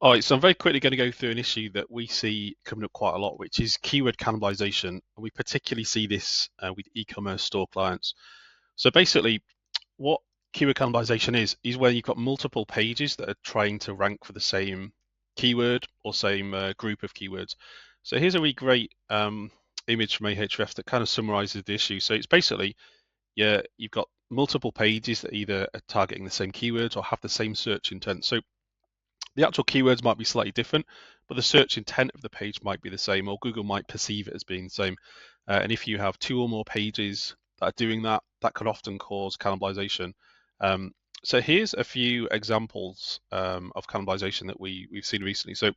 All right, so I'm very quickly going to go through an issue that we see coming up quite a lot, which is keyword cannibalization. And we particularly see this with e-commerce store clients. So basically, what keyword cannibalization is where you've got multiple pages that are trying to rank for the same keyword or same group of keywords. So here's a really great image from Ahrefs that kind of summarizes the issue. So it's basically, yeah, you've got multiple pages that either are targeting the same keywords or have the same search intent. So the actual keywords might be slightly different, but the search intent of the page might be the same, or Google might perceive it as being the same. And if you have two or more pages that are doing that, that could often cause cannibalization. So here's a few examples of cannibalization that we've seen recently. So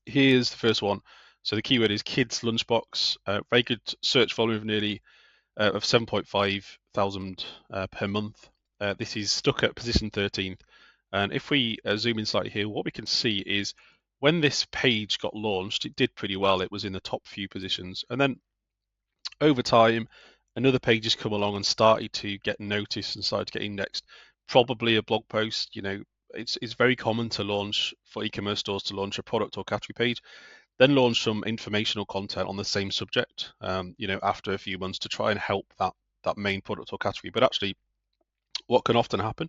here's the first one. So the keyword is kids lunchbox. Very good search volume of nearly of 7.5 thousand per month. This is stuck at position 13th. And if we zoom in slightly here, what we can see is when this page got launched, it did pretty well. It was in the top few positions. And then over time, another page has come along and started to get noticed and started to get indexed. Probably a blog post, it's very common to launch for e-commerce stores to launch a product or category page, then launch some informational content on the same subject, after a few months to try and help that main product or category. But actually, what can often happen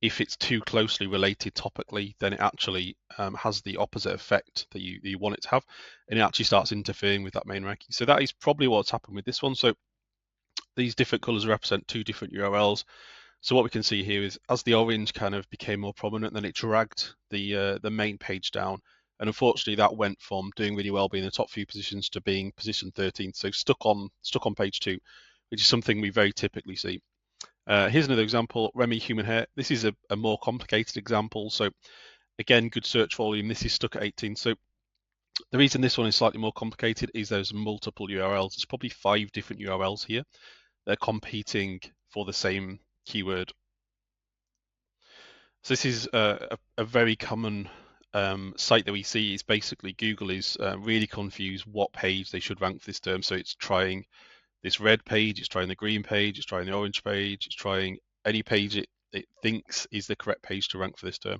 if it's too closely related topically, then it actually has the opposite effect that you want it to have, and it actually starts interfering with that main ranking. So that is probably what's happened with this one. So these different colors represent two different URLs. So what we can see here is as the orange kind of became more prominent, then it dragged the main page down. And unfortunately, that went from doing really well, being in the top few positions, to being position 13th, so stuck on page 2, which is something we very typically see. Here's another example, Remy Human Hair. This is a more complicated example. So again, good search volume. This is stuck at 18. So the reason this one is slightly more complicated is there's multiple URLs. There's probably 5 different URLs here. They're competing for the same keyword. So this is a very common site that we see. Is basically Google is really confused what page they should rank for this term. So it's trying this red page, it's trying the green page, it's trying the orange page, it's trying any page it thinks is the correct page to rank for this term.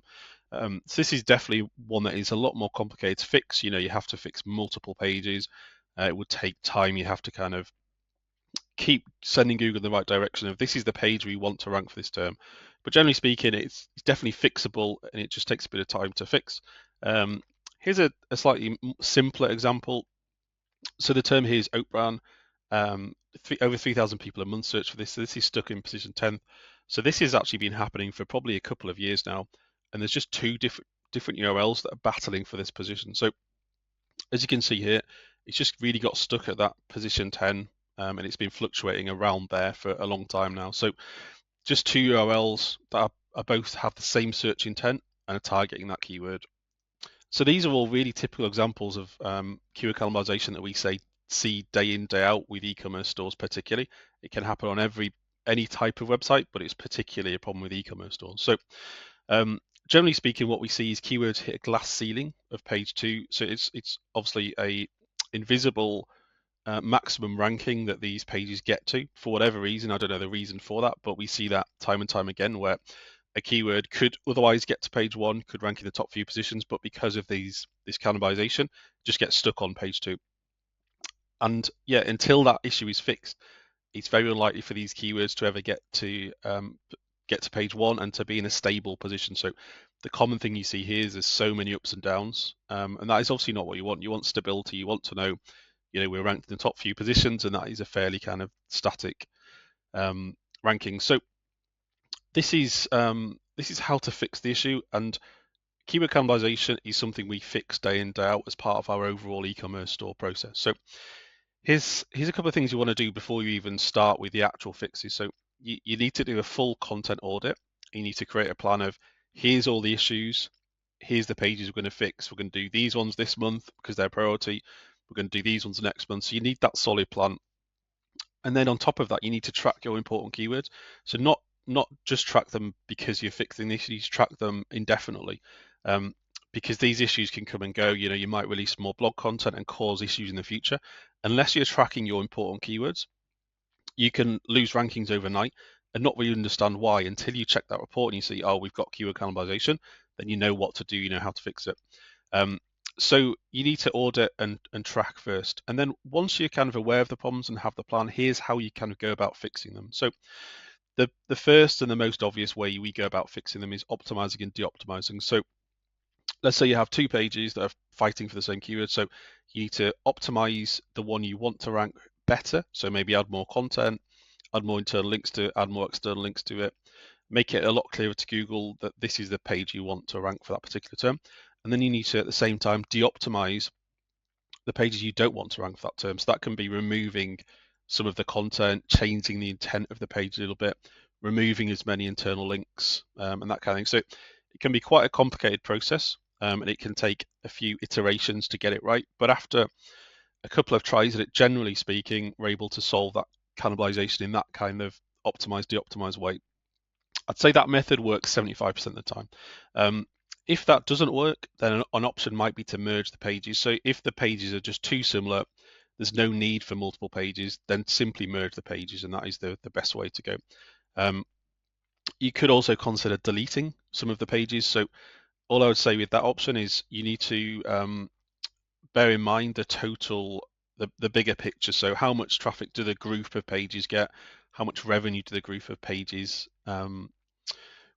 So this is definitely one that is a lot more complicated to fix. You have to fix multiple pages. It would take time. You have to kind of keep sending Google in the right direction of this is the page we want to rank for this term. But generally speaking, it's definitely fixable, and it just takes a bit of time to fix. Here's a slightly simpler example. So the term here is oat bran. Over 3,000 people a month search for this. So this is stuck in position 10th. So this has actually been happening for probably a couple of years now, and there's just two different URLs that are battling for this position. So as you can see here, it's just really got stuck at that position 10, and it's been fluctuating around there for a long time now. So just two URLs that are both have the same search intent and are targeting that keyword. So these are all really typical examples of keyword cannibalization that we see day in, day out with e-commerce stores particularly. It can happen on any type of website, but it's particularly a problem with e-commerce stores. So generally speaking, what we see is keywords hit a glass ceiling of page 2. So it's obviously a invisible maximum ranking that these pages get to for whatever reason. I don't know the reason for that, but we see that time and time again where a keyword could otherwise get to page 1, could rank in the top few positions, but because of this cannibalization, just gets stuck on page 2. And yeah, until that issue is fixed, it's very unlikely for these keywords to ever get to page 1 and to be in a stable position. So the common thing you see here is there's so many ups and downs, and that is obviously not what you want. You want stability. You want to know, we're ranked in the top few positions, and that is a fairly kind of static ranking. So this is how to fix the issue, and keyword cannibalization is something we fix day in, day out as part of our overall e-commerce store process. So here's a couple of things you want to do before you even start with the actual fixes. So you need to do a full content audit. You need to create a plan of here's all the issues, here's the pages we're going to fix. We're going to do these ones this month because they're priority. We're going to do these ones next month. So you need that solid plan. And then on top of that, you need to track your important keywords. So not just track them because you're fixing the issues, track them indefinitely. Because these issues can come and go. You might release more blog content and cause issues in the future. Unless you're tracking your important keywords, you can lose rankings overnight and not really understand why until you check that report and you see, oh, we've got keyword cannibalization. then you know what to do, you know how to fix it. So you need to audit and track first. And then once you're kind of aware of the problems and have the plan, here's how you kind of go about fixing them. So the first and the most obvious way we go about fixing them is optimizing and de-optimizing. So let's say you have two pages that are fighting for the same keyword. So you need to optimize the one you want to rank better. So maybe add more content, add more internal links to it, add more external links to it, make it a lot clearer to Google that this is the page you want to rank for that particular term. And then you need to, at the same time, de-optimize the pages you don't want to rank for that term. So that can be removing some of the content, changing the intent of the page a little bit, removing as many internal links, and that kind of thing. So it can be quite a complicated process, and it can take a few iterations to get it right. But after a couple of tries at it, generally speaking, we're able to solve that cannibalization in that kind of optimize, de-optimize way. I'd say that method works 75% of the time. If that doesn't work, then an option might be to merge the pages. So if the pages are just too similar, there's no need for multiple pages, then simply merge the pages, and that is the best way to go. You could also consider deleting some of the pages. So all I would say with that option is you need to bear in mind the total, the bigger picture. So how much traffic do the group of pages get? How much revenue do the group of pages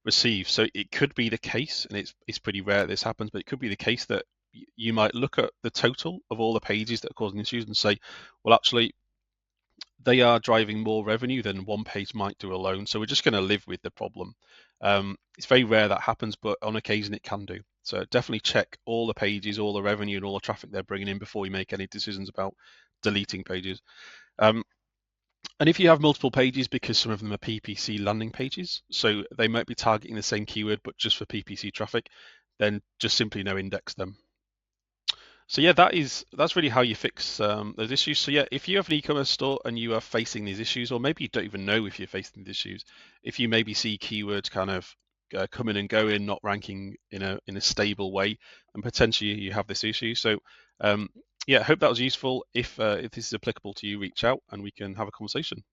receive? So it could be the case, and it's pretty rare this happens, but it could be the case that you might look at the total of all the pages that are causing issues and say, well, actually, they are driving more revenue than one page might do alone. So we're just going to live with the problem. It's very rare that happens, but on occasion it can do. So definitely check all the pages, all the revenue, and all the traffic they're bringing in before you make any decisions about deleting pages. And if you have multiple pages, because some of them are PPC landing pages, so they might be targeting the same keyword, but just for PPC traffic, then just simply no index them. So yeah, that's really how you fix those issues. So yeah, if you have an e-commerce store and you are facing these issues, or maybe you don't even know if you're facing these issues, if you maybe see keywords kind of coming and going, not ranking in a stable way, and potentially you have this issue. So yeah, I hope that was useful. If this is applicable to you, reach out and we can have a conversation.